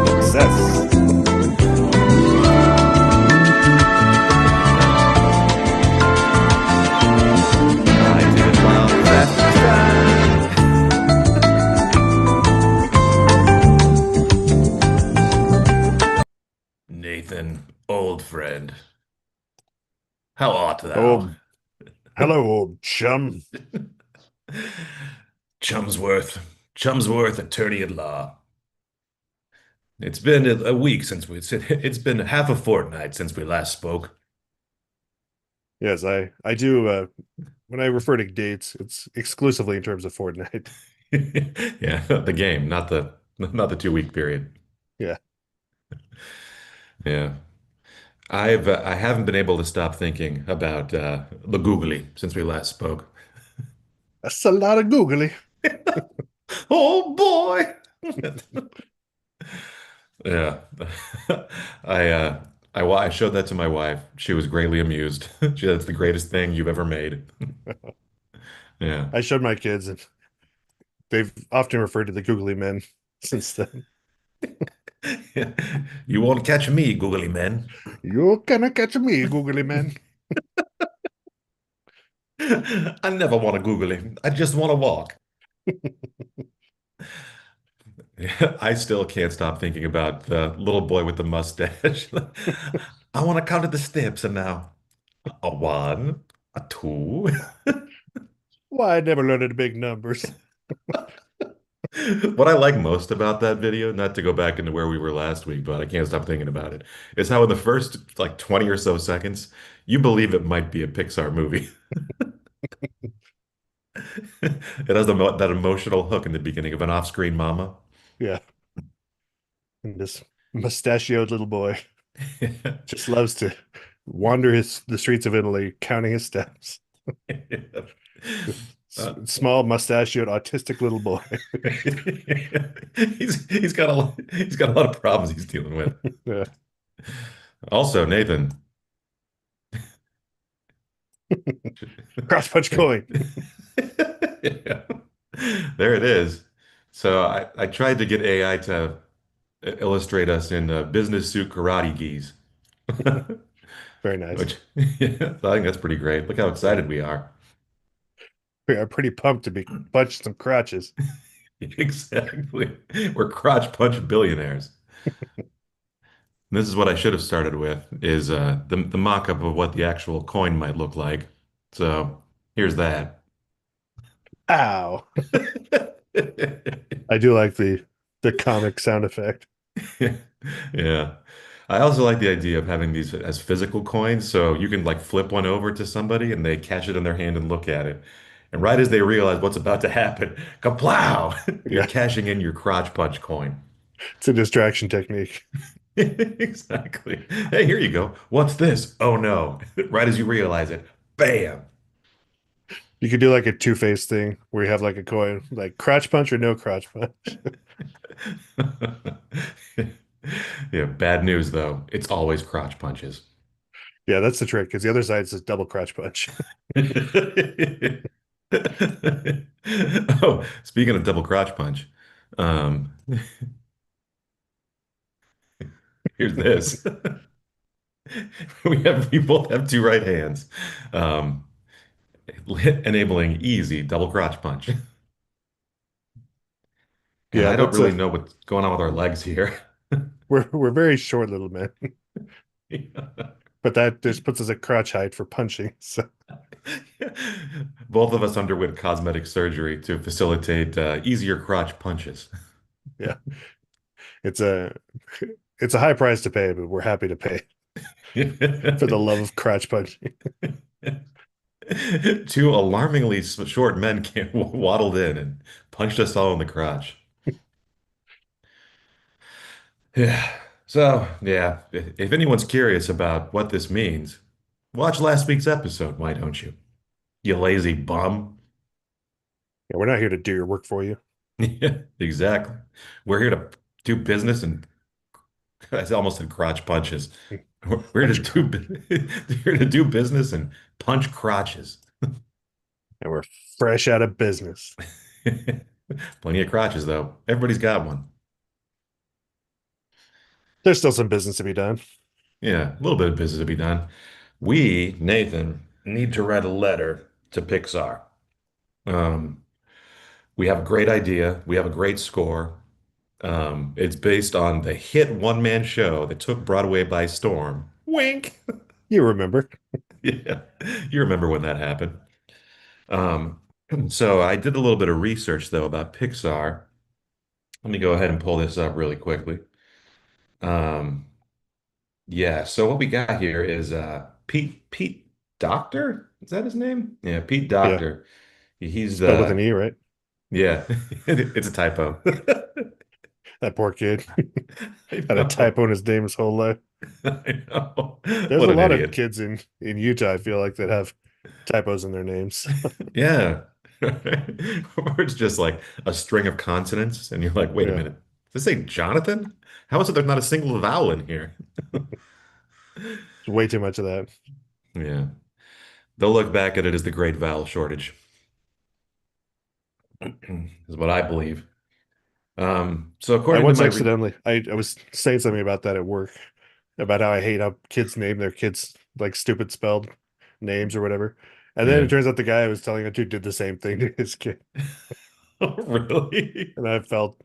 Success. I did it while fast Nathan, old friend, how art thou? Oh, hello, old chum. Chumsworth, Chumsworth, attorney at law. It's been a week since it's been half a fortnight since we last spoke. Yes, I do. When I refer to dates, it's exclusively in terms of Fortnite. Yeah, the game, not the 2 week period. Yeah, Yeah. I haven't been able to stop thinking about the googly since we last spoke. that's a lot of googly. Oh boy. Yeah. I showed that to my wife. She was greatly amused. She said it's the greatest thing you've ever made. Yeah. I showed my kids, and they've often referred to the googly men since then. You won't catch me, googly man. You gonna catch me, googly man. I never want to googly. I just want to walk. I still can't stop thinking about the little boy with the mustache. I want to count the steps and now a one, a two. Why I never learned the big numbers. What I like most about that video, not to go back into where we were last week, but I can't stop thinking about it, is how in the first like 20 or so seconds, you believe it might be a Pixar movie. It has that emotional hook in the beginning of an off-screen mama. Yeah, and this mustachioed little boy just loves to wander the streets of Italy, counting his steps. Small mustachioed autistic little boy. He's got a lot of problems he's dealing with. Yeah. Also, Nathan. Cross punch coin. Yeah. There it is. So I tried to get AI to illustrate us in business suit karate gis, Very nice. which yeah, I think that's pretty great. Look how excited we are. We are pretty pumped to be punched some crotches. Exactly. We're crotch punch billionaires. This is what I should have started with is the mock-up of what the actual coin might look like. So here's that. Ow. I do like the comic sound effect. Yeah. I also like the idea of having these as physical coins. So you can like flip one over to somebody and they catch it in their hand and look at it. And right as they realize what's about to happen, kaplow, you're Yeah, cashing in your crotch punch coin. it's a distraction technique. Exactly. Hey, here you go. What's this? Oh no. Right as you realize it, bam. You could do like a two-face thing where you have like a coin, like crotch punch or no crotch punch. Yeah, bad news though. It's always crotch punches. Yeah, that's the trick because the other side is double crotch punch. Oh, speaking of double crotch punch, um, here's this. We both have two right hands, um, enabling easy double crotch punch. And Yeah, I don't that's really a know what's going on with our legs here. we're very short little men, but that just puts us at crotch height for punching. So Both of us underwent cosmetic surgery to facilitate easier crotch punches. yeah, it's a it's a high price to pay, but we're happy to pay for the love of crotch punching. Two alarmingly short men came waddled in and punched us all in the crotch. Yeah. So, yeah, if anyone's curious about what this means, watch last week's episode, why don't you? You lazy bum. Yeah, we're not here to do your work for you. Yeah, exactly. We're here to do business and I almost said crotch punches. We're here to Punch do here to do business and punch crotches. And we're fresh out of business. Plenty of crotches, though. Everybody's got one. There's still some business to be done. Yeah, a little bit of business to be done. We, Nathan, need to write a letter to Pixar. Um, we have a great idea. We have a great score. It's based on the hit one-man show that took Broadway by storm. Wink. You remember. Yeah, you remember when that happened. Um, so I did a little bit of research though about Pixar. Let me go ahead and pull this up really quickly. Um, yeah, so what we got here is Pete Docter. Is that his name? Yeah, Pete Yeah. Docter. He's Spelled with an E, right? yeah, it's a typo. That poor kid I had a know. typo in his name his whole life. I know. There's What a an lot of idiot. kids in Utah, I feel like, that have typos in their names. Yeah. Or it's just like a string of consonants, and you're like, wait a Yeah. minute. Does it say Jonathan? How is it there's not a single vowel in here? There's way too much of that. Yeah. They'll look back at it as the great vowel shortage, is what I believe. So I according to once my re accidentally I was saying something about that at work, about how I hate how kids name their kids like stupid spelled names or whatever. And then it yeah. turns out the guy I was telling it to did the same thing to his kid. Really? And I felt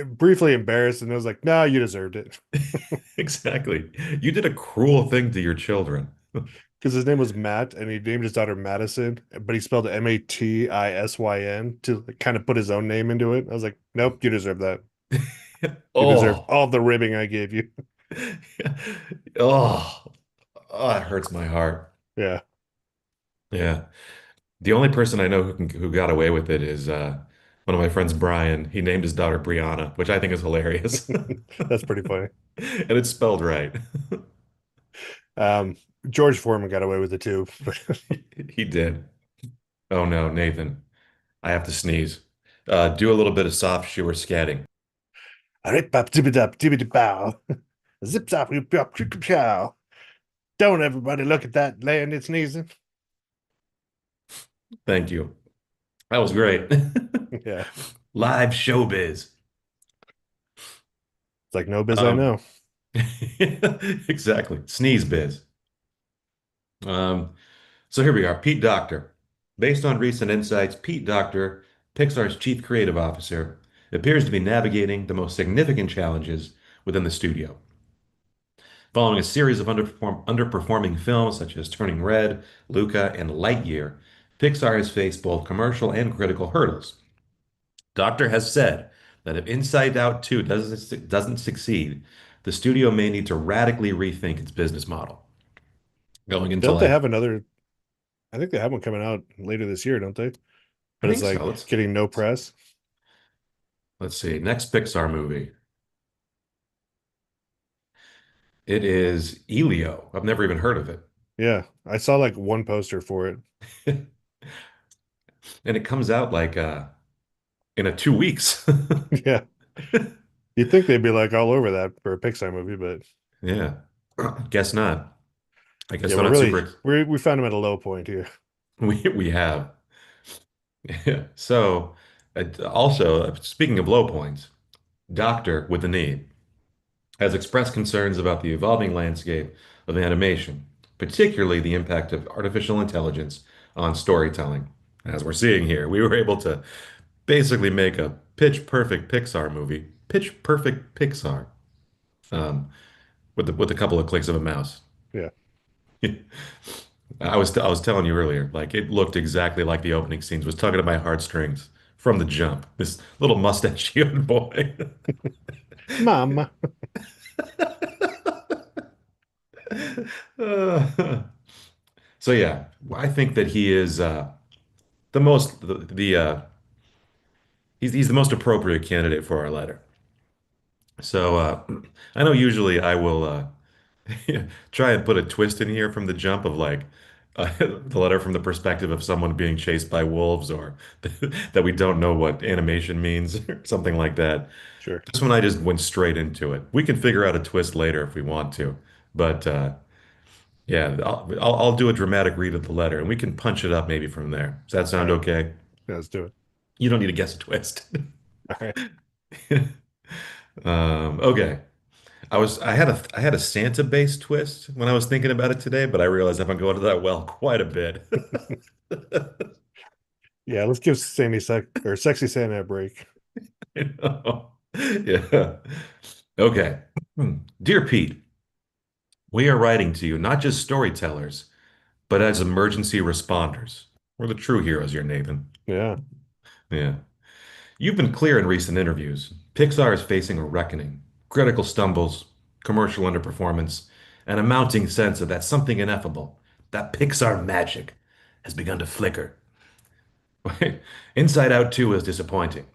briefly embarrassed and I was like, no, you deserved it. Exactly. You did a cruel thing to your children. Because his name was Matt and he named his daughter Madison, but he spelled Matisyn to like, kind of put his own name into it. I was like, nope, you deserve that. You deserve Oh. all the ribbing I gave you. Oh. Oh, it hurts my heart. Yeah. Yeah. The only person I know who got away with it is one of my friends, Brian. He named his daughter Brianna, which I think is hilarious. That's pretty funny. And it's spelled right. Um, George Foreman got away with it too. But He did. Oh no, Nathan. I have to sneeze. Do a little bit of soft shoe or scatting. rip bop dibbity dop dibbity bow. Zip zop whoop bop choo chow. Don't everybody look at that Landon sneezing. Thank you. That was great. Yeah. Live showbiz. It's like no biz I Um, know. exactly. Sneeze biz. Um, so here we are. Pete Docter. Based on recent insights, Pete Docter, Pixar's chief creative officer, appears to be navigating the most significant challenges within the studio. Following a series of underperforming films such as Turning Red, Luca, and Lightyear, Pixar has faced both commercial and critical hurdles. Docter has said that if Inside Out 2 doesn't succeed, the studio may need to radically rethink its business model. Going into Don't they like, have another? I think they have one coming out later this year, don't they? I But it's think so. like getting no press. Let's see. Next Pixar movie. It is Elio. I've never even heard of it. Yeah. I saw like one poster for it. And it comes out like in 2 weeks. Yeah. You'd think they'd be like all over that for a Pixar movie, but Yeah. Guess not. I guess yeah, they're we're not really super. we found him at a low point here. We have. Yeah. So, also, speaking of low points, Doctor with the knee has expressed concerns about the evolving landscape of animation, particularly the impact of artificial intelligence on storytelling. As we're seeing here, we were able to basically make a pitch perfect Pixar movie, pitch perfect Pixar, um, with a couple of clicks of a mouse. Yeah. I was telling you earlier, like it looked exactly like the opening scenes was tugging at my heartstrings from the jump. This little mustachioed boy. Mama. Uh, so yeah, I think that he is the most the he's the most appropriate candidate for our letter. So I know usually I will try and put a twist in here from the jump of like the letter from the perspective of someone being chased by wolves or that we don't know what animation means or something like that. Sure. This one I just went straight into it. We can figure out a twist later if we want to, but Yeah, I'll do a dramatic read of the letter, and we can punch it up maybe from there. Does that All sound right, okay? yeah, let's do it. You don't need to guess a twist. All right. Okay. I had a Santa-based twist when I was thinking about it today, but I realized I've been going to that well quite a bit. Yeah, let's give Sandy or Sexy Santa a break. You know? Yeah. Okay. Dear Pete, we are writing to you not just storytellers, but as emergency responders. We're the true heroes here, Nathan. Yeah, Yeah. You've been clear in recent interviews. Pixar is facing a reckoning, critical stumbles, commercial underperformance, and a mounting sense of that something ineffable, that Pixar magic, has begun to flicker. Inside Out 2 is disappointing,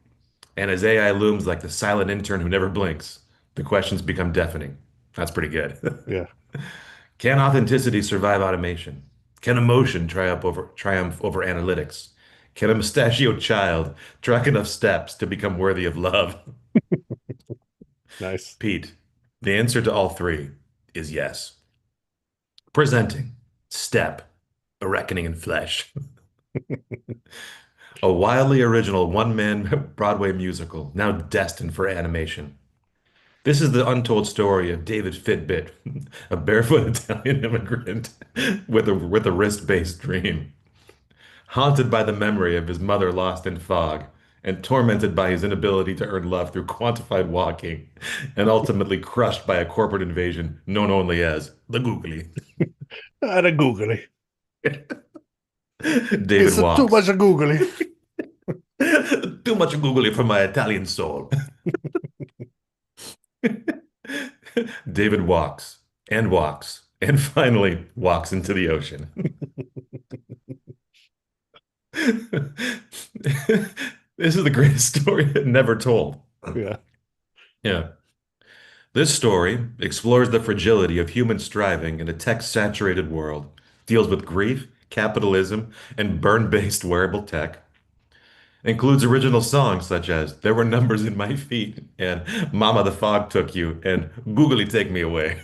and as AI looms like the silent intern who never blinks, the questions become deafening. That's pretty good. yeah. Can authenticity survive automation? Can emotion triumph over analytics? Can a mustachioed child track enough steps to become worthy of love? Nice. Pete, the answer to all three is yes. Presenting Step, a reckoning in flesh. A wildly original one-man Broadway musical, now destined for animation. This is the untold story of David Fitbit, a barefoot Italian immigrant with a wrist-based dream, haunted by the memory of his mother lost in fog, and tormented by his inability to earn love through quantified walking, and ultimately crushed by a corporate invasion known only as the Googly. Not a googly. David It's too walks. much a googly. Too much Googly for my Italian soul. David walks and finally walks into the ocean. This is the greatest story never told. Yeah. Yeah. This story explores the fragility of human striving in a tech-saturated world, deals with grief, capitalism, and burn-based wearable tech, includes original songs such as There Were Numbers in My Feet and Mama the Fog Took You and Googly Take Me Away.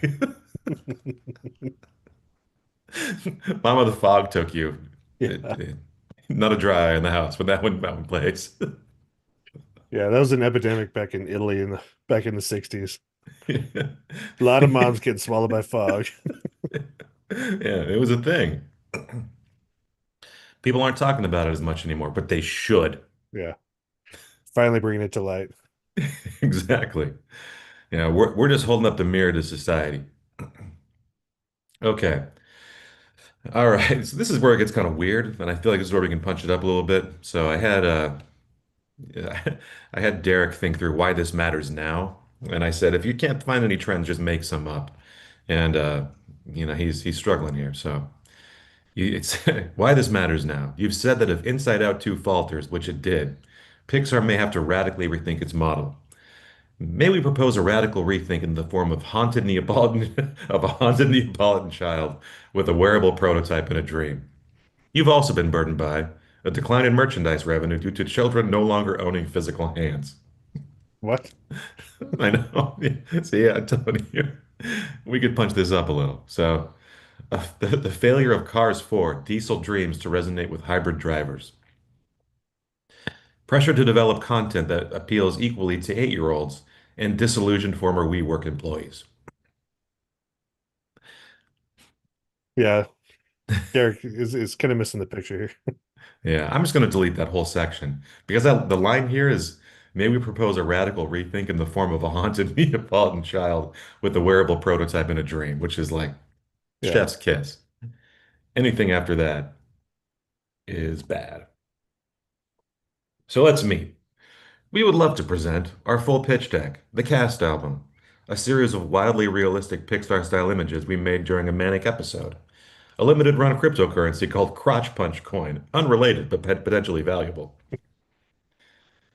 Mama the Fog Took You. Yeah. Not a dry eye in the house when that one plays. Yeah, that was an epidemic back in Italy back in the 60s. A lot of moms getting swallowed by fog. Yeah, it was a thing. People aren't talking about it as much anymore, but they should. Yeah. Finally bringing it to light. Exactly. Yeah, we're just holding up the mirror to society. Okay. All right. So this is where it gets kind of weird, and I feel like this is where we can punch it up a little bit. So I had Derek think through why this matters now, and I said if you can't find any trends, just make some up. And he's struggling here. So it's why this matters now. You've said that if Inside Out 2 falters, which it did, Pixar may have to radically rethink its model. May we propose a radical rethink in the form of haunted Neapolitan of a haunted Neapolitan child with a wearable prototype and a dream. You've also been burdened by a decline in merchandise revenue due to children no longer owning physical hands. What? I know. See, yeah, I'm telling you, we could punch this up a little. So, the failure of Cars 4 diesel dreams to resonate with hybrid drivers. Pressure to develop content that appeals equally to 8-year-olds and disillusioned former WeWork employees. Yeah. Derek is kind of missing the picture here. Yeah, I'm just going to delete that whole section because the line here is, may we propose a radical rethink in the form of a haunted Neapolitan child with a wearable prototype and a dream, which is like Yeah. chef's kiss. Anything after that is bad. So let's meet. We would love to present our full pitch deck, the cast album, a series of wildly realistic Pixar-style images we made during a manic episode, a limited run cryptocurrency called Crotch Punch Coin, unrelated but potentially valuable.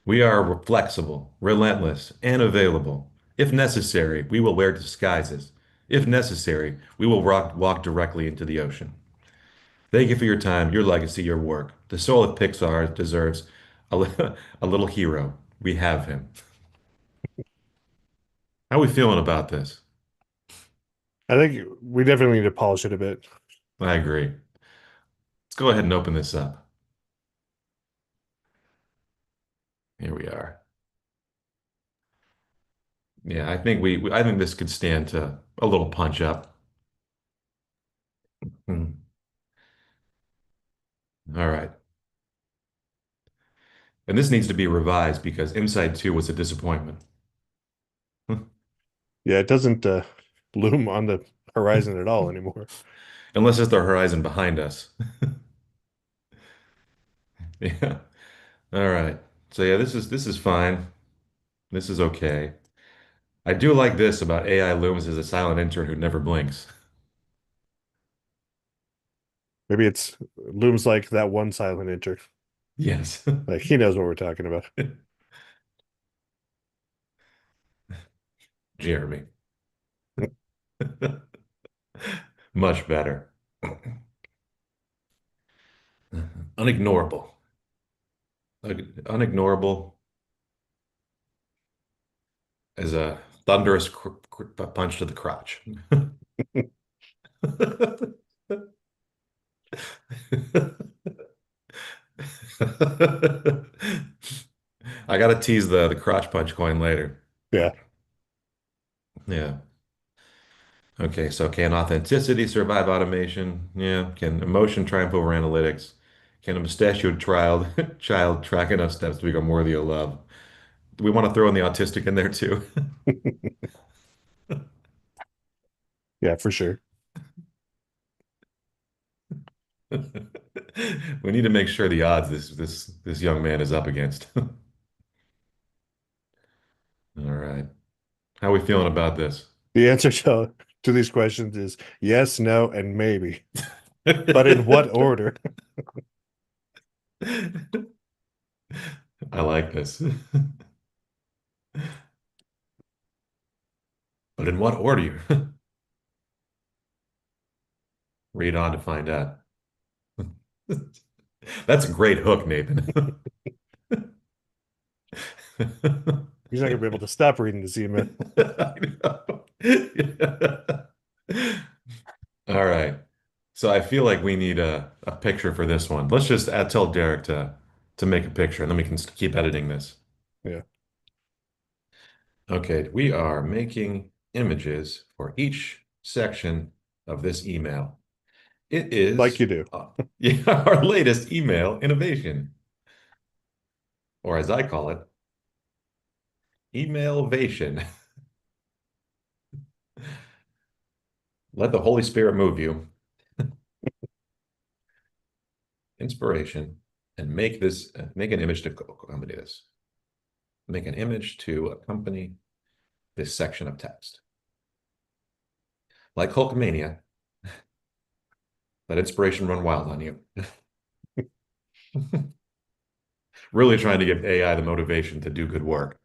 We are flexible, relentless, and available. If necessary, we will wear disguises. If necessary, we will walk directly into the ocean. Thank you for your time, your legacy, your work. The soul of Pixar deserves a little hero. We have him. How are we feeling about this? I think we definitely need to polish it a bit. I agree. Let's go ahead and open this up. Here we are. Yeah, I think I think this could stand to a little punch up. Hmm. All right. And this needs to be revised because Inside 2 was a disappointment. Yeah, it doesn't loom on the horizon at all anymore. Unless it's the horizon behind us. Yeah. All right. So yeah, this is fine. This is okay. I do like this about AI Looms as a silent intern who never blinks. Maybe it's looms like that one silent enter. Yes. Like he knows what we're talking about. Jeremy. Much better. Unignorable. Unignorable as a thunderous punch to the crotch. I gotta tease the crotch punch coin later. Yeah. Yeah. Okay, so can authenticity survive automation? Yeah. Can emotion triumph over analytics? Can a mustachioed child track enough steps to become worthy of love? Do we want to throw in the autistic in there too? Yeah, for sure. We need to make sure the odds this young man is up against. All right. How are we feeling about this? The answer to these questions is yes, no, and maybe. But in what order? I like this. But in what order? Read on to find out. That's a great hook, Nathan. He's not gonna be able to stop reading this email. I know. All right. So I feel like we need a picture for this one. Let's just tell Derek to make a picture and then we can keep editing this. Yeah, Okay, we are making images for each section of this email. It like is you do. yeah, our latest email innovation, or as I call it, emailvation. Let the Holy Spirit move you, inspiration, and make an image to accompany this. Make an image to accompany this section of text. Like Hulkamania, let inspiration run wild on you. Really trying to give AI the motivation to do good work.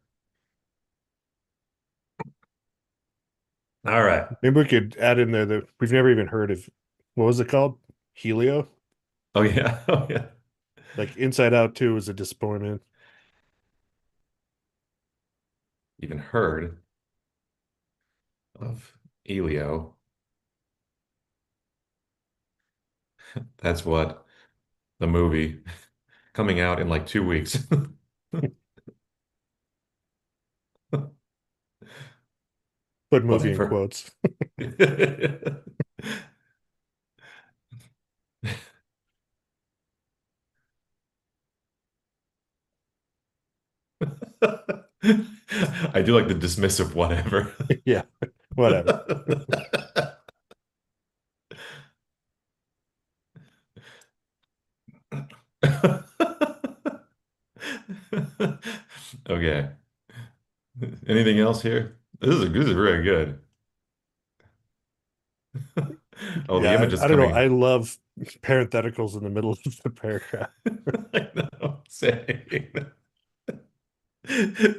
All right. Maybe we could add in there that we've never even heard of what was it called? Helio? Oh yeah. Oh yeah. Like Inside Out 2 was a disappointment. Even heard of Elio. That's what the movie coming out in like 2 weeks. Put movie in Whatever. quotes. I do like the dismissive whatever. Yeah, whatever. Okay. Anything else here? This is very good. Oh, the Yeah, image is I don't know. I coming. love parentheticals in the middle of the paragraph. I know. Same.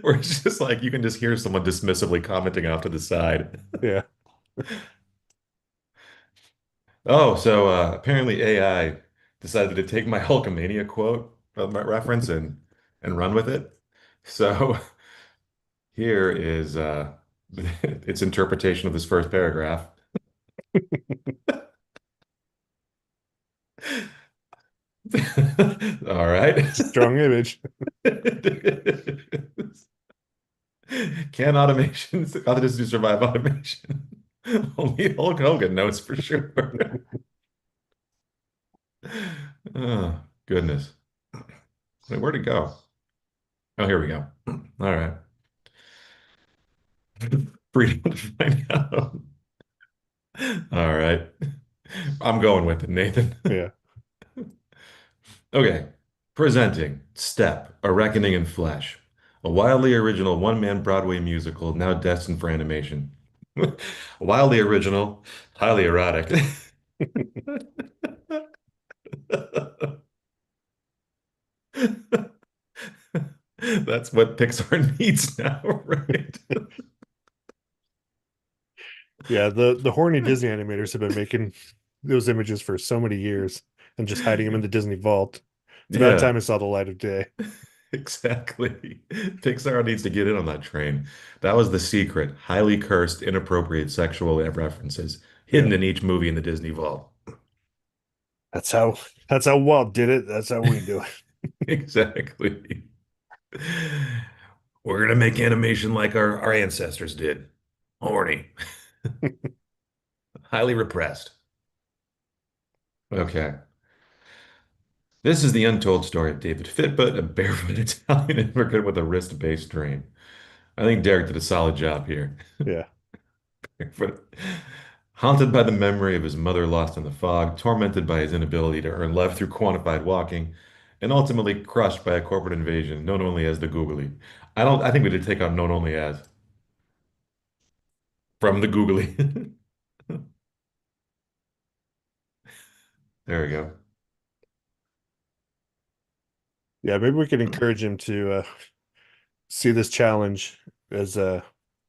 Where it's just like you can just hear someone dismissively commenting off to the side. Yeah. Oh, so apparently AI decided to take my Hulkamania quote my reference and run with it. So here is its interpretation of this first paragraph. All right. Strong image. Can automations, how does do survive automation? Only Hulk Hogan knows for sure. Oh, goodness. Wait, where'd it go? Oh, here we go. All right. Freedom to find out. All right. I'm going with it, Nathan. Yeah. Okay. Presenting Step, A Reckoning in Flesh, a wildly original one-man Broadway musical now destined for animation. Wildly original, highly erotic. That's what Pixar needs now, right? Yeah, the horny Disney animators have been making those images for so many years and just hiding them in the Disney vault. It's about Yeah, time it saw the light of day. exactly. Pixar needs to get in on that train. That was the secret. Highly cursed, inappropriate sexual references Yeah. hidden in each movie in the Disney vault. That's how that's how Walt did it. That's how we do Exactly. We're gonna make animation like our ancestors did. Horny. it. Highly repressed. Okay. This is the untold story of David Fitbut, a barefoot Italian immigrant with a wrist-based dream. I think Derek did a solid job here. Yeah. But haunted by the memory of his mother lost in the fog, tormented by his inability to earn love through quantified walking, and ultimately crushed by a corporate invasion known only as the Googly. I think we did take on known only as from the Googly. There we go. Yeah, maybe we can encourage him to see this challenge as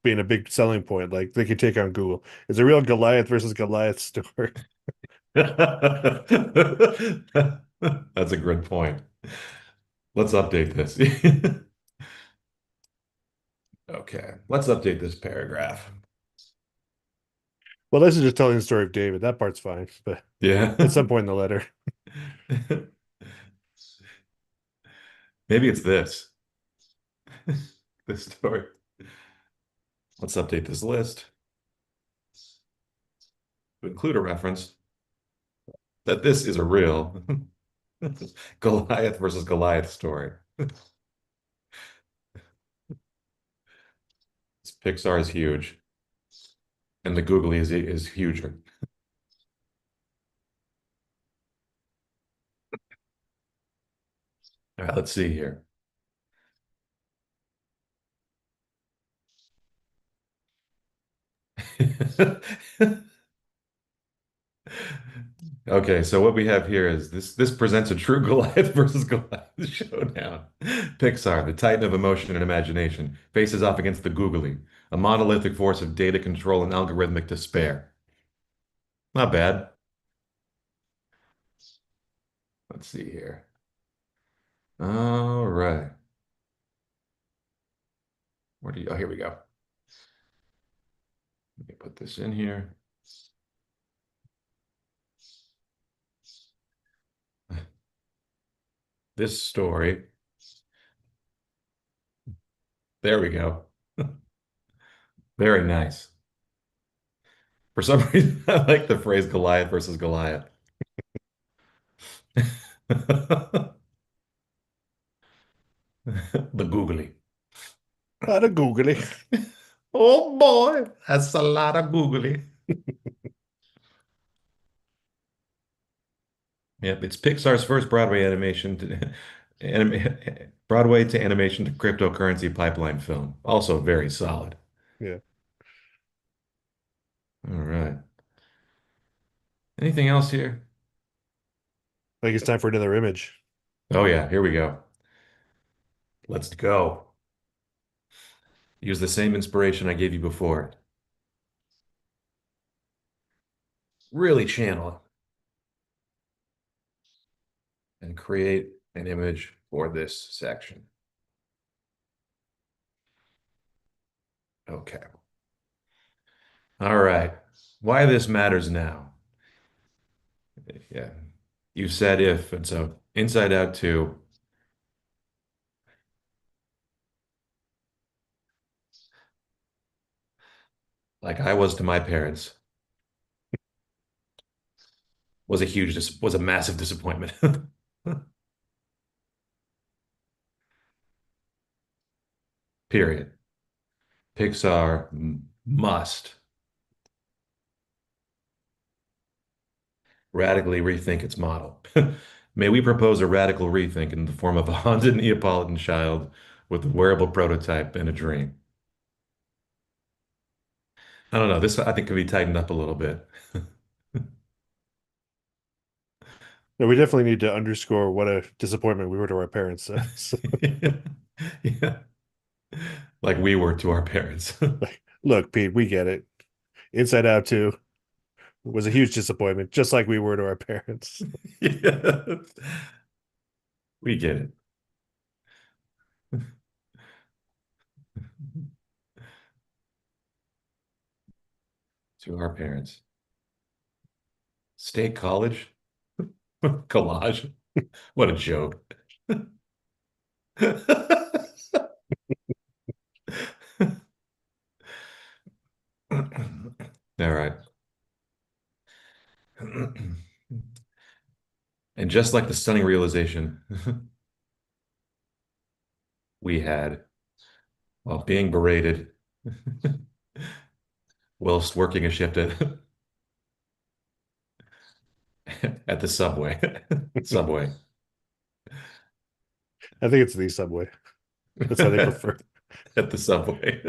being a big selling point. Like they could take on Google. It's a real Goliath versus Goliath story. That's a good point. Let's update this. Okay, let's update this paragraph. Well, this is just telling the story of David. That part's fine, but Yeah. at some point in the letter, Maybe it's this. This story. Let's update this list to include a reference that this is a real Goliath versus Goliath story. Pixar is huge, and the Googly is huger. All right, let's see here. Okay, so what we have here is this presents a true Goliath versus Goliath showdown. Pixar, the titan of emotion and imagination, faces off against the Googly, a monolithic force of data control and algorithmic despair. Not bad. Let's see here. All right. Where do you, oh, here we go. Let me put this in here. This story. There we go. Very nice. For some reason, I like the phrase Goliath versus Goliath. The googly. out of googly. Oh boy, that's a lot of googly. Yep, it's Pixar's first Broadway animation to Broadway to animation to cryptocurrency pipeline film. Also very solid. Yeah, All right. Anything else here? I think it's time for another image. Oh yeah, here we go. Let's go. Use the same inspiration I gave you before. Really channel it and create an image for this section. Okay. All right. Why this matters now. Yeah. You said if, and so Inside Out 2, like I was to my parents, was a massive disappointment. Period. Pixar must radically rethink its model. May we propose a radical rethink in the form of a haunted Neapolitan child with a wearable prototype and a dream. I don't know. This I think could be tightened up a little bit. No, we definitely need to underscore what a disappointment we were to our parents. So, Yeah. Like we were to our parents. like, look, Pete, we get it. Inside Out 2 was a huge disappointment, just like we were to our parents. Yeah. We get it. To our parents. State college? Collage? What a joke. All right. And just like the stunning realization we had while being berated whilst working a shift at the subway. Subway. I think it's the subway. That's how they prefer. At the subway.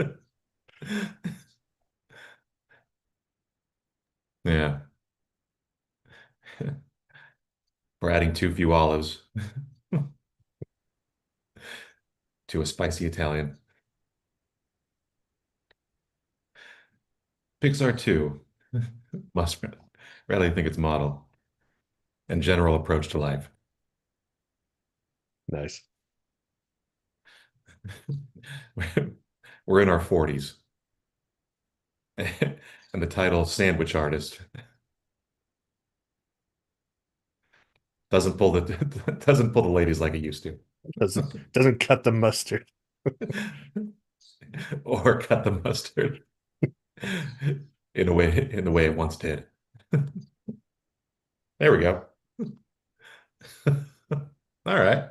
Yeah. We're adding too few olives to a spicy Italian. Pixar 2 must really think its model and general approach to life. Nice. We're in our 40s. And the title Sandwich Artist doesn't pull the ladies like it used to. Doesn't cut the mustard. Or cut the mustard in the way it once did. There we go. All right.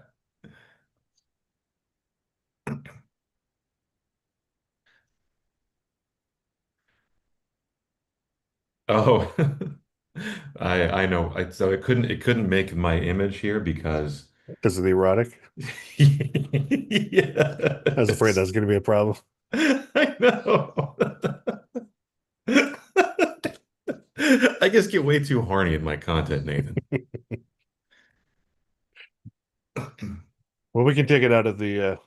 Oh, I know. So it couldn't make my image here because Because of the erotic. I was afraid that yes. was going to be a problem. I know. I just get way too horny in my content, Nathan. Well, we can take it out of the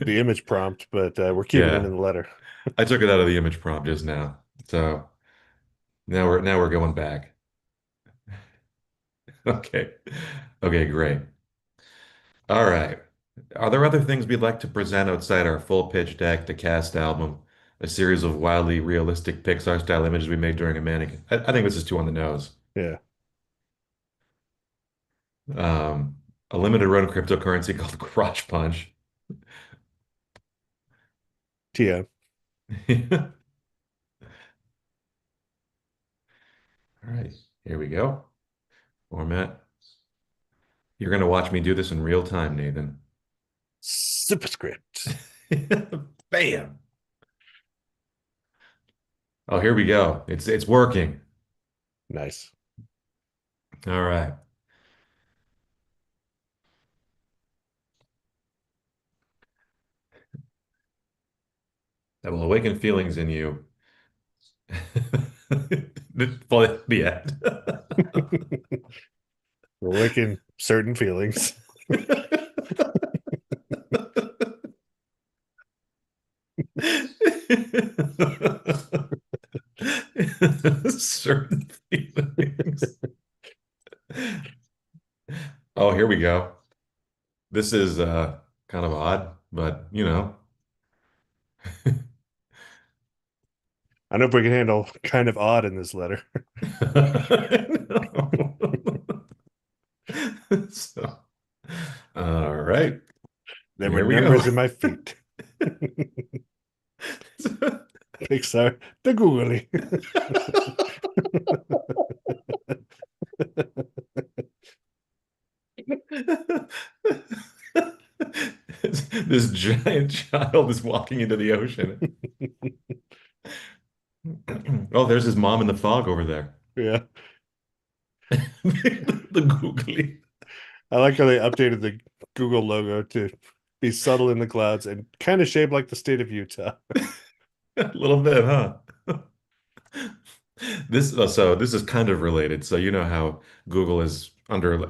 image prompt, but we're keeping it Yeah, in the letter. I took it out of the image prompt just now. So now we're going back. Okay. Okay, great. All right. Are there other things we'd like to present outside our full pitch deck, the cast album, a series of wildly realistic Pixar style images we made during a manic? I think this is too on the nose. Yeah. A limited run cryptocurrency called Crotch Punch. TM. All right, here we go. Format. You're going to watch me do this in real time, Nathan. Superscript. Bam. Oh, here we go. It's working. Nice. All right. That will awaken feelings in you. For the end. We're waking certain feelings. Certain feelings. Oh, here we go. This is kind of odd, but I know if we can handle kind of odd in this letter. So, all right, There were here we go. numbers in my feet. Pixar, the googly. This giant child is walking into the ocean. Oh, there's his mom in the fog over there. Yeah. The googly. I like how they updated the Google logo to be subtle in the clouds and kind of shaped like the state of Utah. A little bit, huh? This is kind of related. So you know how Google is under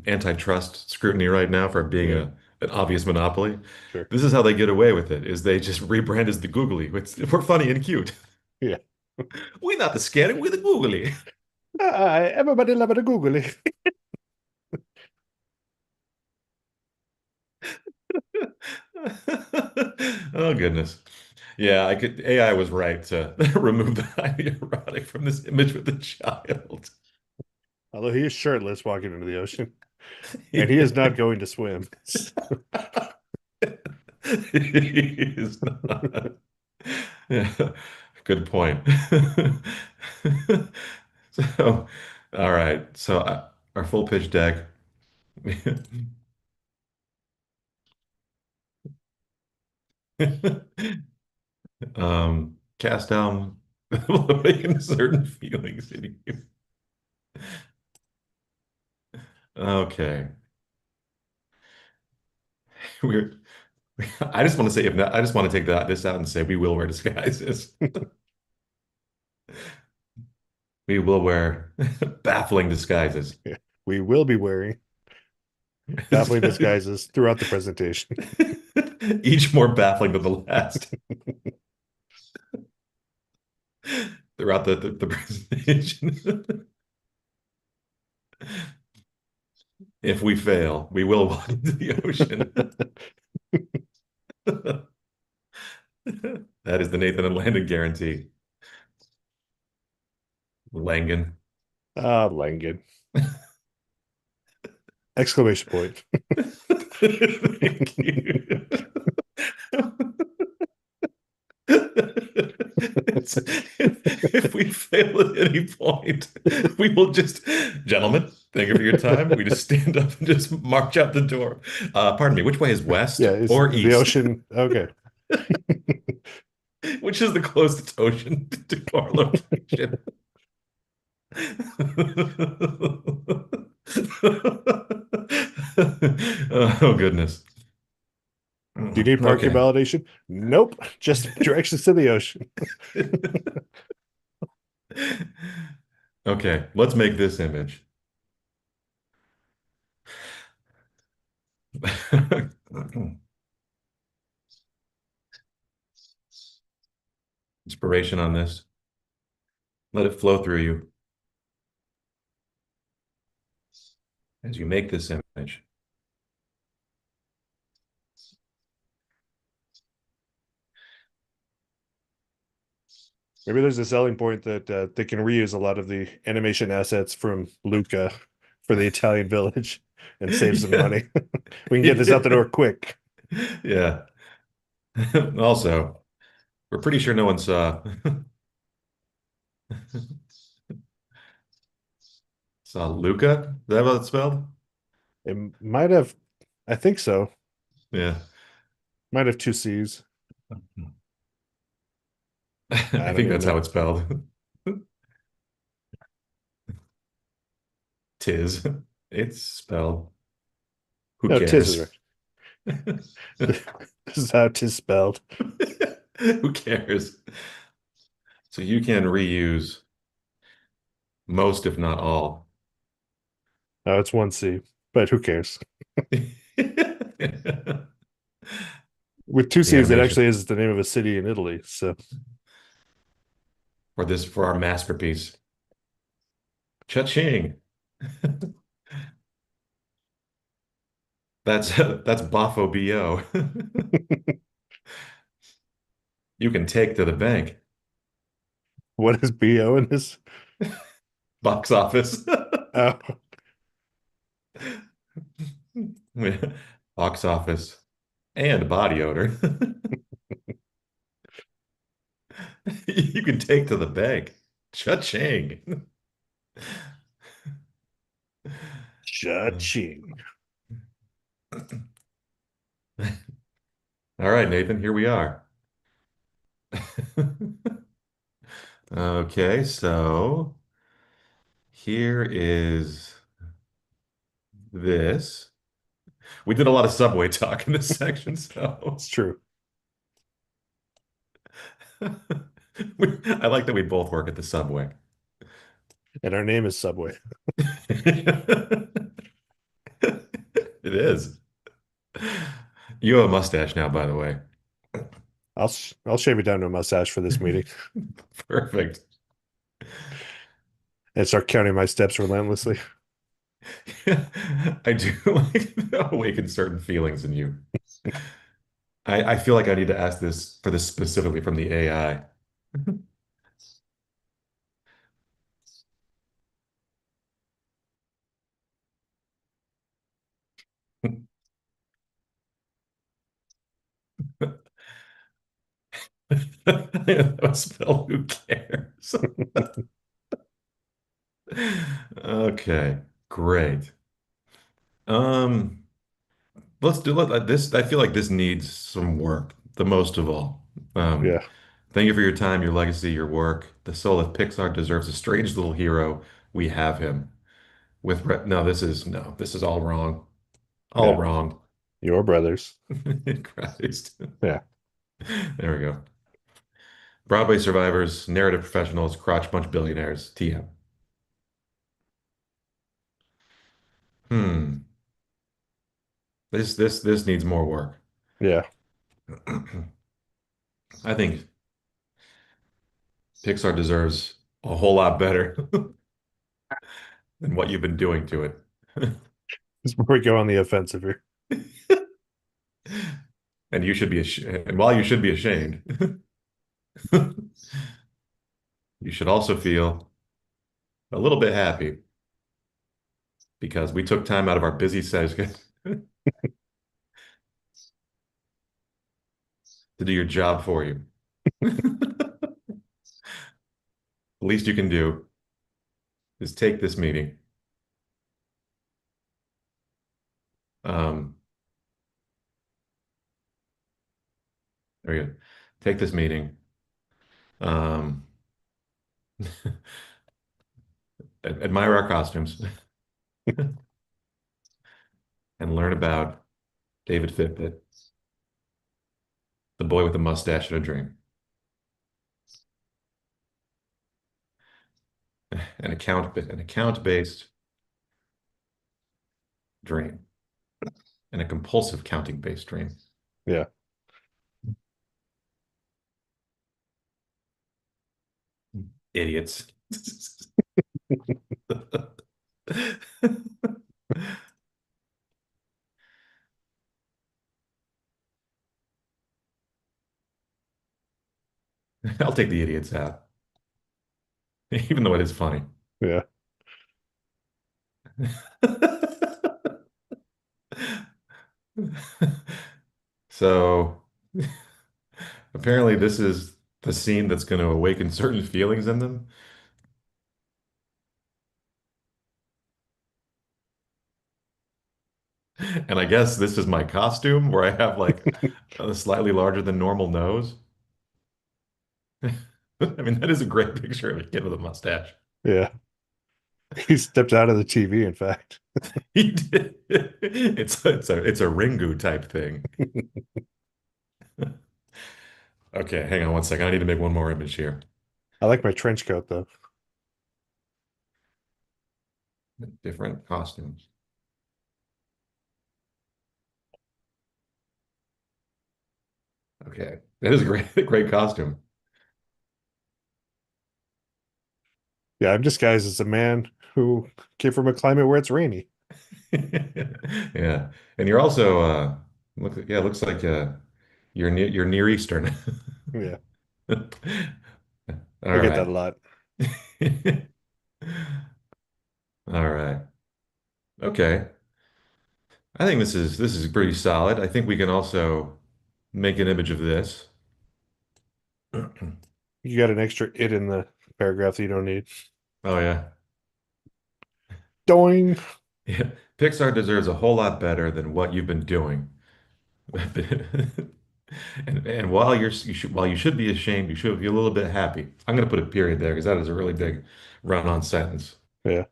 antitrust scrutiny right now for being Yeah, an obvious monopoly. sure. This is how they get away with it, is they just rebrand as the Googly. We're funny and cute. Yeah. We're not the scary, we're the Googly. Everybody love the googly. Oh goodness. Yeah, I could AI was right to remove the highly erotic from this image with the child. Although he is shirtless walking into the ocean, and he is not Yeah. going to swim. He is not. Yeah, good point. So, all right. So, our full pitch deck. Cast down awaken certain feelings in you. Okay. We're I just want to say if not, I just want to take this out and say we will wear disguises. We will wear baffling disguises. Yeah. We will be wearing baffling disguises throughout the presentation. Each more baffling than the last throughout the presentation. If we fail, we will walk into the ocean. That is the Nathan and Landon guarantee. Langan. Ah, Langan. Exclamation point. Thank you. If we fail at any point, we will just, gentlemen, thank you for your time. We just stand up and just march out the door. Pardon me, which way is west Yeah, is or the east? ocean okay? Which is the closest ocean to our location? Oh, goodness. Do you need parking Okay. validation? Nope. Just directions to the ocean. Okay, let's make this image. Inspiration on this. Let it flow through you as you make this image. Maybe there's a selling point that they can reuse a lot of the animation assets from Luca for the Italian village and save some Yeah. money. We can get this out the Yeah. door quick. Yeah. Also, we're pretty sure no one saw Luca. Is that what it's spelled? It might have, I think so. Yeah. Might have two C's. I I don't think even that's know. how it's spelled. Tis. It's spelled. Who No, tis is cares? right. This is how tis spelled. Who cares? So you can reuse most, if not all. Oh, it's one C, but who cares? The With two C's, it animation actually is the name of a city in Italy. So for our masterpiece. Cha-ching. That's Boffo BO. You can take to the bank. What is BO in this? Box office. Oh, Box office and body odor. You can take to the bank. Cha-ching. cha-ching. All right, Nathan, here we are. Okay, so here is this. We did a lot of subway talk in this section, so It's true. I like that we both work at the subway. And our name is Subway. It is. You have a mustache now, by the way. I'll shave it down to a mustache for this meeting Perfect. and start counting my steps relentlessly. I do like awaken certain feelings in you. I feel like I need to ask this for this specifically from the AI. That was spell who cares? Okay, great. Um, let's do this. I feel like this needs some work, the most of all. Um, Yeah, thank you for your time, your legacy, your work. The soul of Pixar deserves a strange little hero. We have him. No, this is all wrong. All yeah. wrong. Your brothers. Christ. Yeah, There we go. Broadway survivors, narrative professionals, crotch bunch billionaires. TM. Hmm. This needs more work. yeah. I think Pixar deserves a whole lot better than what you've been doing to it. Before we go on the offensive here. And you should be and while you should be ashamed, you should also feel a little bit happy because we took time out of our busy schedule to do your job for you. The least you can do is take this meeting. Um, there we go. Take this meeting. Um, admire our costumes and learn about David Fitbit, the boy with a mustache and a dream. An account-based dream and a compulsive counting-based dream. Yeah. Idiots. I'll take the idiots out, even though it is funny. Yeah. So apparently this is the scene that's going to awaken certain feelings in them. And I guess this is my costume where I have like a slightly larger than normal nose. I mean, that is a great picture of a kid with a mustache. Yeah. He stepped out of the TV, in fact. He did. It's a Ringu type thing. Okay, hang on one second. I need to make one more image here. I like my trench coat though. Different costumes. Okay, that is a great, great costume. Yeah, I'm disguised as a man who came from a climate where it's rainy. Yeah, and you're also looks like you're Near Eastern. Yeah. I All get that right. a lot. All right. Okay. I think this is pretty solid. I think we can also make an image of this. You got an extra it in the paragraph that you don't need. Oh yeah. Doing. Yeah. Pixar deserves a whole lot better than what you've been doing. And while you should be ashamed, you should be a little bit happy. I'm going to put a period there because that is a really big run-on sentence. Yeah.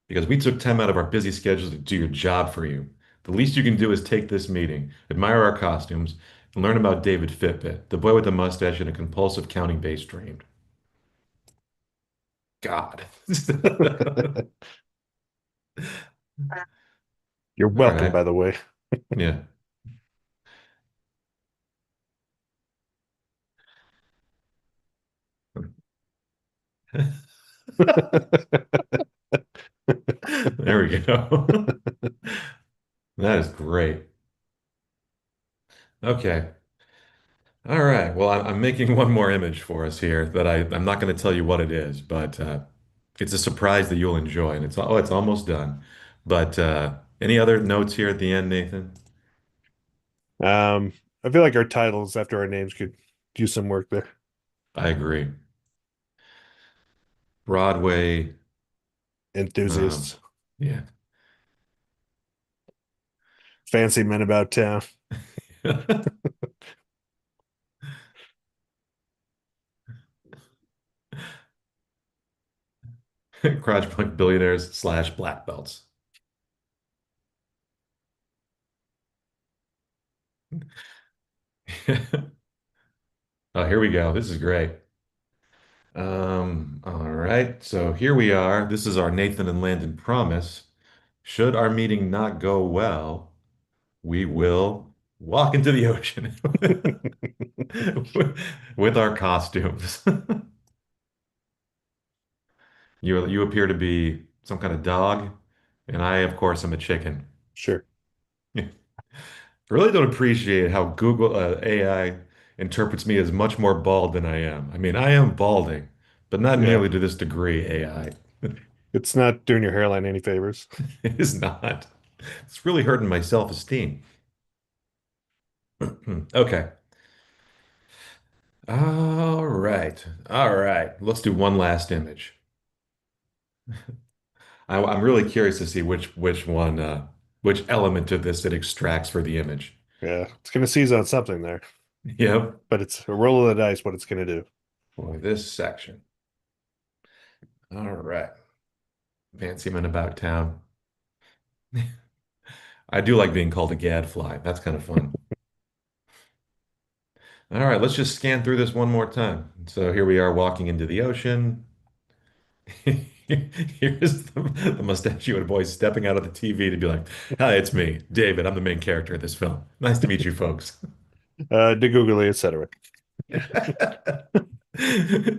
Because we took time out of our busy schedules to do your job for you. The least you can do is take this meeting, admire our costumes, and learn about David Fitbit, the boy with the mustache and a compulsive counting-based dream. God. You're All welcome, right. by the way. Yeah. There we go. That is great. Okay. All right. Well, I'm making one more image for us here that I'm not going to tell you what it is, but it's a surprise that you'll enjoy, and it's almost done. But any other notes here at the end, Nathan? Um, I feel like our titles after our names could use some work there. I agree. Broadway, um, Enthusiasts, yeah. fancy men about town. Crotch Punk billionaires slash black belts. Oh, here we go. This is great. All right. So here we are. This is our Nathan and Landon promise. Should our meeting not go well, we will walk into the ocean with our costumes. You appear to be some kind of dog, and I, of course, am a chicken. Sure. I really don't appreciate how Google AI interprets me as much more bald than I am. I mean, I am balding, but not Yeah. nearly to this degree, AI. It's not doing your hairline any favors. It is not. It's really hurting my self-esteem. Okay. All right. All right. Let's do one last image. I'm really curious to see which one which element of this it extracts for the image. Yeah. It's going to seize on something there, Yep. but it's a roll of the dice what it's going to do. For this section. All right. Fancy man about town. I do like being called a gadfly. That's kind of fun. All right, let's just scan through this one more time. So here we are walking into the ocean. Here's the mustachioed boy stepping out of the TV to be like, "Hi, it's me, David. I'm the main character of this film. Nice to meet you, folks." De googly, etc.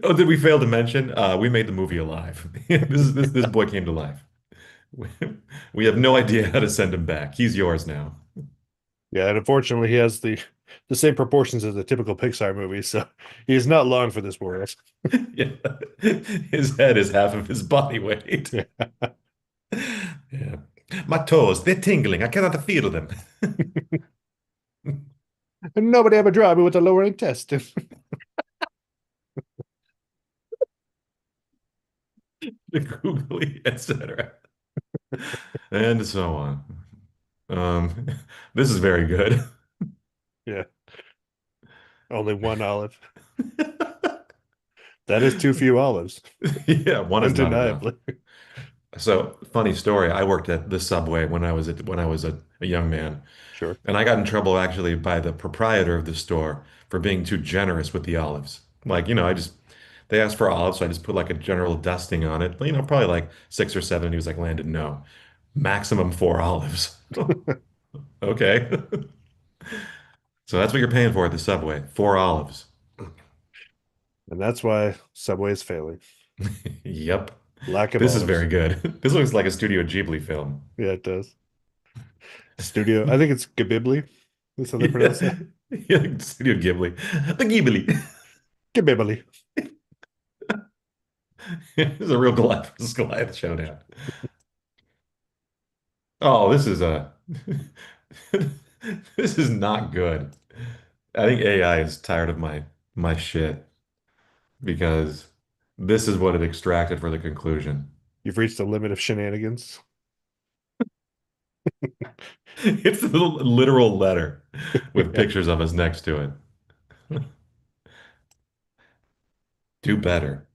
Oh, did we fail to mention? We made the movie alive. This boy came to life. We, we have no idea how to send him back. He's yours now. Yeah, and unfortunately, he has the same proportions as a typical Pixar movie, so he's not long for this world. Yeah. His head is half of his body weight. Yeah. Yeah. My toes, they're tingling. I cannot feel them. And nobody ever drive me with a lower intestine. The googly, etc. And so on. Um, this is very good. Yeah, only one olive. That is too few olives, Yeah, one is not enough. undeniably. So, funny story. I worked at the Subway when I was a young man, Sure. and I got in trouble actually by the proprietor of the store for being too generous with the olives. Like, they asked for olives, so I just put like a general dusting on it. Probably like 6 or 7. He was like, Landon, no, maximum 4 olives. Okay. So that's what you're paying for at the Subway, 4 olives. And that's why Subway is failing. Yep. Lack of This is olives. very good. This looks like a Studio Ghibli film. Yeah, it does. Studio, I think it's Gabibli. That's how they pronounce Yeah. that. Yeah, Studio Ghibli. The Ghibli. Gabibli. It's a real Goliath versus Goliath showdown. Oh, this is a this is not good. I think AI is tired of my shit because this is what it extracted for the conclusion. You've reached the limit of shenanigans. It's a little literal letter with Yeah, pictures of us next to it. Do better.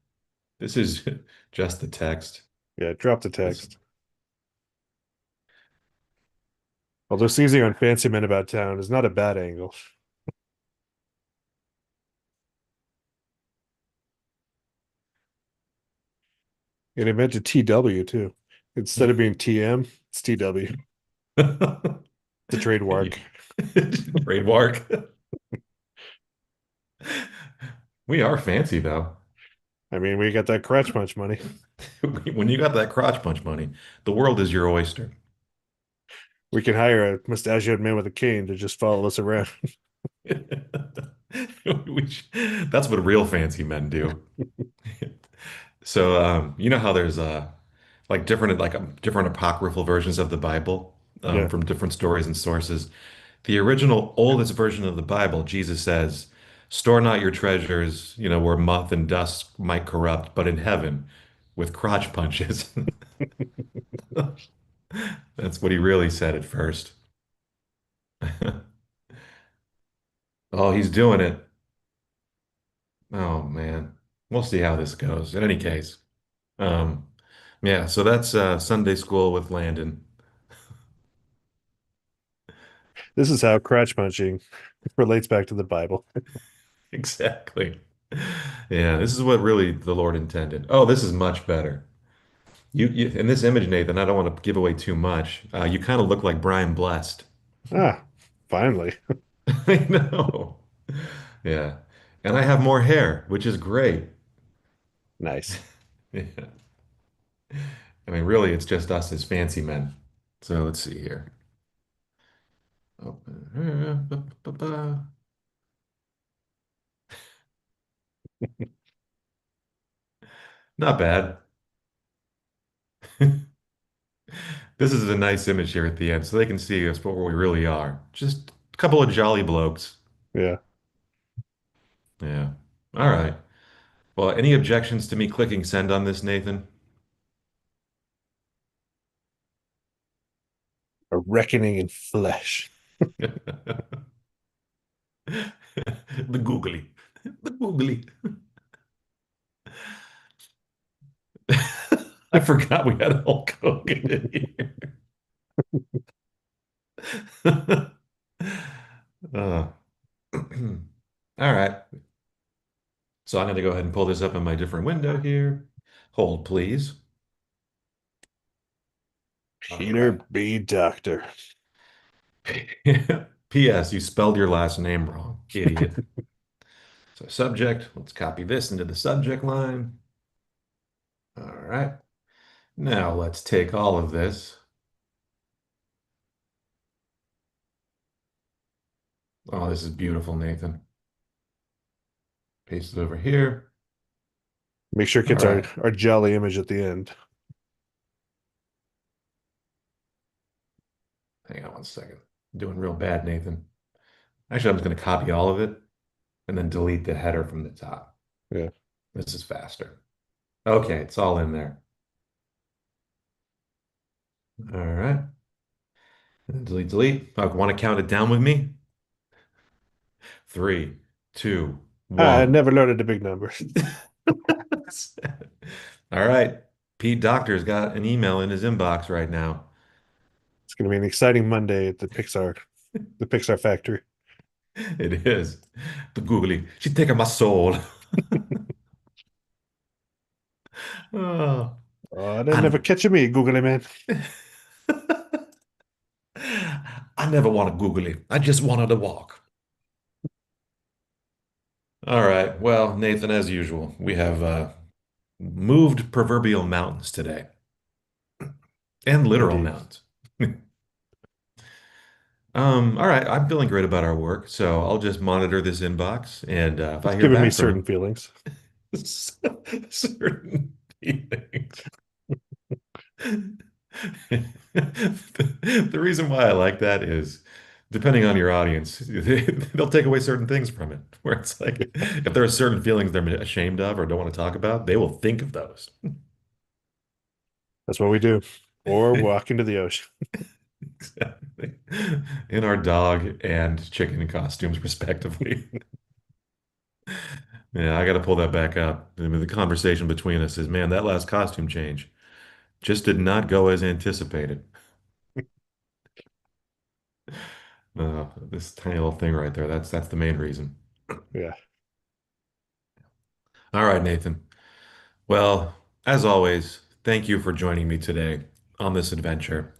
This is just the text. yeah. Drop the This text. Although seizing on fancy men about town is not a bad angle. It invented TW too. Instead of being TM, it's TW. The trademark. trademark. We are fancy though. I mean, we got that crotch punch money. When you got that crotch punch money, the world is your oyster. We can hire a mustachioed man with a cane to just follow us around. That's what real fancy men do. So, you know how there's like different apocryphal versions of the Bible Yeah. from different stories and sources. The original oldest version of the Bible, Jesus says, "Store not your treasures, where moth and dust might corrupt, but in heaven with crotch punches." That's what he really said at first. Oh, he's doing it. Oh man. We'll see how this goes. In any case, um, yeah, so that's Sunday school with Landon. This is how crotch punching relates back to the Bible. Exactly. Yeah, this is what really the Lord intended. Oh, this is much better. You in this image, Nathan, I don't want to give away too much. You kind of look like Brian Blessed. Ah, finally. I know. Yeah. And I have more hair, which is great. Nice. Yeah. I mean, really, it's just us as fancy men. So let's see here. Oh, not bad. This is a nice image here at the end, so they can see us for what we really are. Just a couple of jolly blokes. Yeah. Yeah. All right. Well, any objections to me clicking send on this, Nathan? A reckoning in flesh. The googly. The googly. I forgot we had Hulk Hogan in here. Uh, all right. So I'm going to go ahead and pull this up in my different window here. Hold, please. All Peter right. B. Doctor. P.S. You spelled your last name wrong, idiot. So subject, let's copy this into the subject line. All right. Now let's take all of this. Oh, this is beautiful, Nathan. Paste it over here. Make sure it All gets our, right. our jolly image at the end. Hang on one second. I'm doing real bad, Nathan. Actually, I'm just going to copy all of it and then delete the header from the top. Yeah. This is faster. Okay, it's all in there. All right. And then delete, delete. I want to count it down with me. Three, two, I one. never loaded the big numbers. All right. Pete Doctor's got an email in his inbox right now. It's going to be an exciting Monday at the Pixar factory. It is. The googly. She's taking my soul. Oh, They're I, never catching me, googly man. I never want to googly. I just wanted to walk. All right. Well, Nathan, as usual, we have moved proverbial mountains today and literal Indeed. mountains. All right. I'm feeling great about our work, so I'll just monitor this inbox, and if I It's hear giving me back from certain him, feelings. certain. feelings. The reason why I like that is depending on your audience, they'll take away certain things from it. Where it's like, if there are certain feelings they're ashamed of or don't want to talk about, they will think of those. That's what we do. Or walk into the ocean. Exactly. In our dog and chicken costumes, respectively. Yeah, I got to pull that back up. I mean, the conversation between us is, man, that last costume change just did not go as anticipated. This tiny little thing right there, that's the main reason. Yeah. All right, Nathan. Well, as always, thank you for joining me today on this adventure.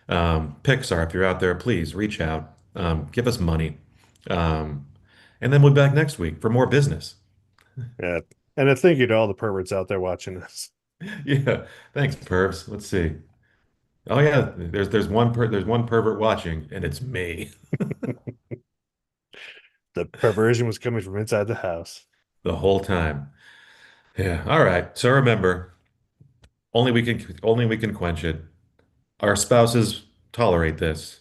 Pixar, if you're out there, please reach out, give us money, um, and then we'll be back next week for more business. Yeah. And a thank you to all the perverts out there watching this. Yeah, thanks, pervs. Let's see. Oh yeah, there's one pervert watching, and it's me The perversion was coming from inside the house. the whole time. Yeah. All right. So remember, only we can quench it. Our spouses tolerate this.